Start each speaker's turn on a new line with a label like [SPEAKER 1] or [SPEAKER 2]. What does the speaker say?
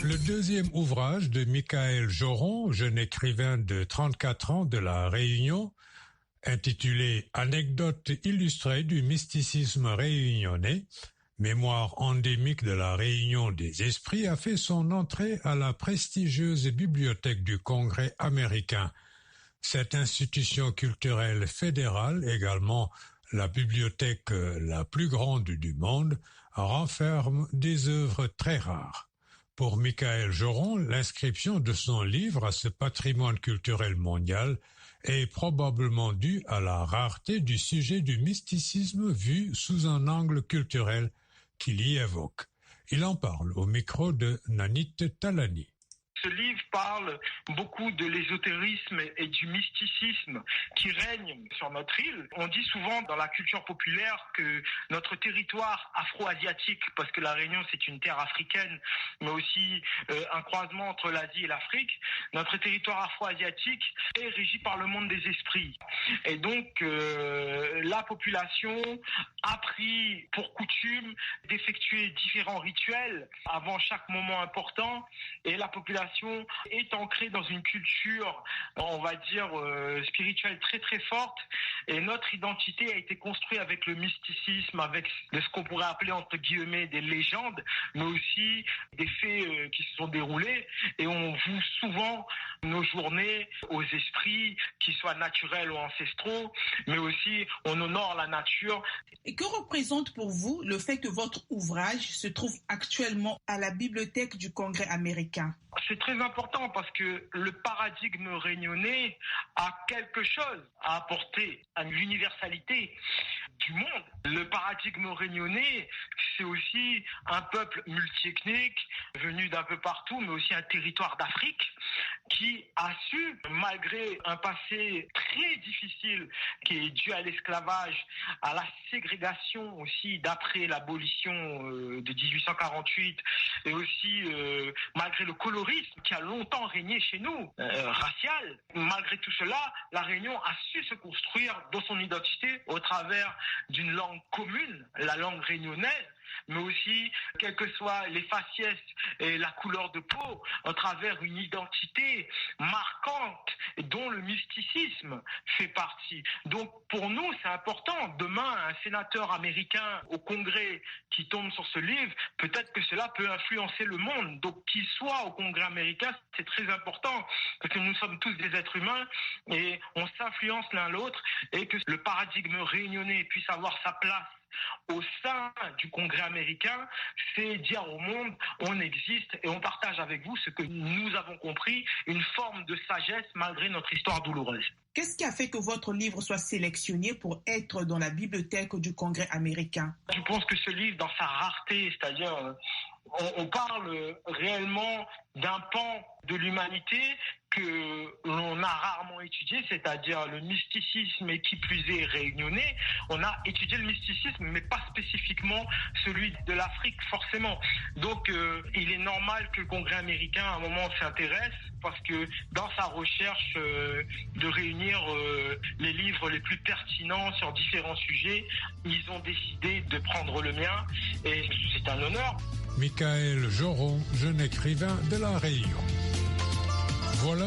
[SPEAKER 1] Le deuxième ouvrage de Michaël Joron, jeune écrivain de 34 ans de La Réunion, intitulé Anecdotes illustrées du mysticisme réunionnais, mémoire endémique de la Réunion des esprits, a fait son entrée à la prestigieuse bibliothèque du Congrès américain. Cette institution culturelle fédérale, également la bibliothèque la plus grande du monde, renferme des œuvres très rares. Pour Michaël Joron, l'inscription de son livre à ce patrimoine culturel mondial est probablement due à la rareté du sujet du mysticisme vu sous un angle culturel qu'il y évoque. Il en parle au micro de Nanit Talani.
[SPEAKER 2] Ce livre parle beaucoup de l'ésotérisme et du mysticisme qui règne sur notre île. On dit souvent dans la culture populaire que notre territoire afro-asiatique, parce que la Réunion c'est une terre africaine, mais aussi un croisement entre l'Asie et l'Afrique, notre territoire afro-asiatique est régi par le monde des esprits. Et donc la population a pris pour coutume d'effectuer différents rituels avant chaque moment important, et la population est ancrée dans une culture, on va dire, spirituelle très très forte, et notre identité a été construite avec le mysticisme, avec de ce qu'on pourrait appeler entre guillemets des légendes, mais aussi des faits qui se sont déroulés, et on voue souvent nos journées aux esprits, qu'ils soient naturels ou ancestraux, mais aussi on honore la nature.
[SPEAKER 3] Et que représente pour vous le fait que votre ouvrage se trouve actuellement à la bibliothèque du Congrès américain?
[SPEAKER 2] C'est très important parce que le paradigme réunionnais a quelque chose à apporter à l'universalité du monde. Le paradigme réunionnais, c'est aussi un peuple multiethnique venu d'un peu partout, mais aussi un territoire d'Afrique qui a su, malgré un passé très difficile qui est dû à l'esclavage, à la ségrégation aussi d'après l'abolition de 1848, et aussi malgré le colorisme qui a longtemps régné chez nous, racial, malgré tout cela, la Réunion a su se construire dans son identité au travers d'une langue commune, la langue réunionnaise, mais aussi, quelles que soient les faciès et la couleur de peau, à travers une identité marquante dont le mysticisme fait partie. Donc pour nous, c'est important. Demain, un sénateur américain au Congrès qui tombe sur ce livre, peut-être que cela peut influencer le monde. Donc qu'il soit au Congrès américain, c'est très important, parce que nous sommes tous des êtres humains et on s'influence l'un l'autre, et que le paradigme réunionnais puisse avoir sa place au sein du Congrès américain, c'est dire au monde, on existe et on partage avec vous ce que nous avons compris, une forme de sagesse malgré notre histoire douloureuse.
[SPEAKER 3] Qu'est-ce qui a fait que votre livre soit sélectionné pour être dans la bibliothèque du Congrès américain?
[SPEAKER 2] Je pense que ce livre, dans sa rareté, c'est-à-dire on parle réellement d'un pan de l'humanité que l'on a rarement étudié, c'est-à-dire le mysticisme, et qui plus est réunionnais. On a étudié le mysticisme, mais pas spécifiquement celui de l'Afrique, forcément. Donc, il est normal que le Congrès américain, à un moment, s'intéresse, parce que dans sa recherche de réunir les livres les plus pertinents sur différents sujets, ils ont décidé de prendre le mien, et c'est un honneur.
[SPEAKER 1] Michaël Joron, jeune écrivain de La Réunion. Voilà.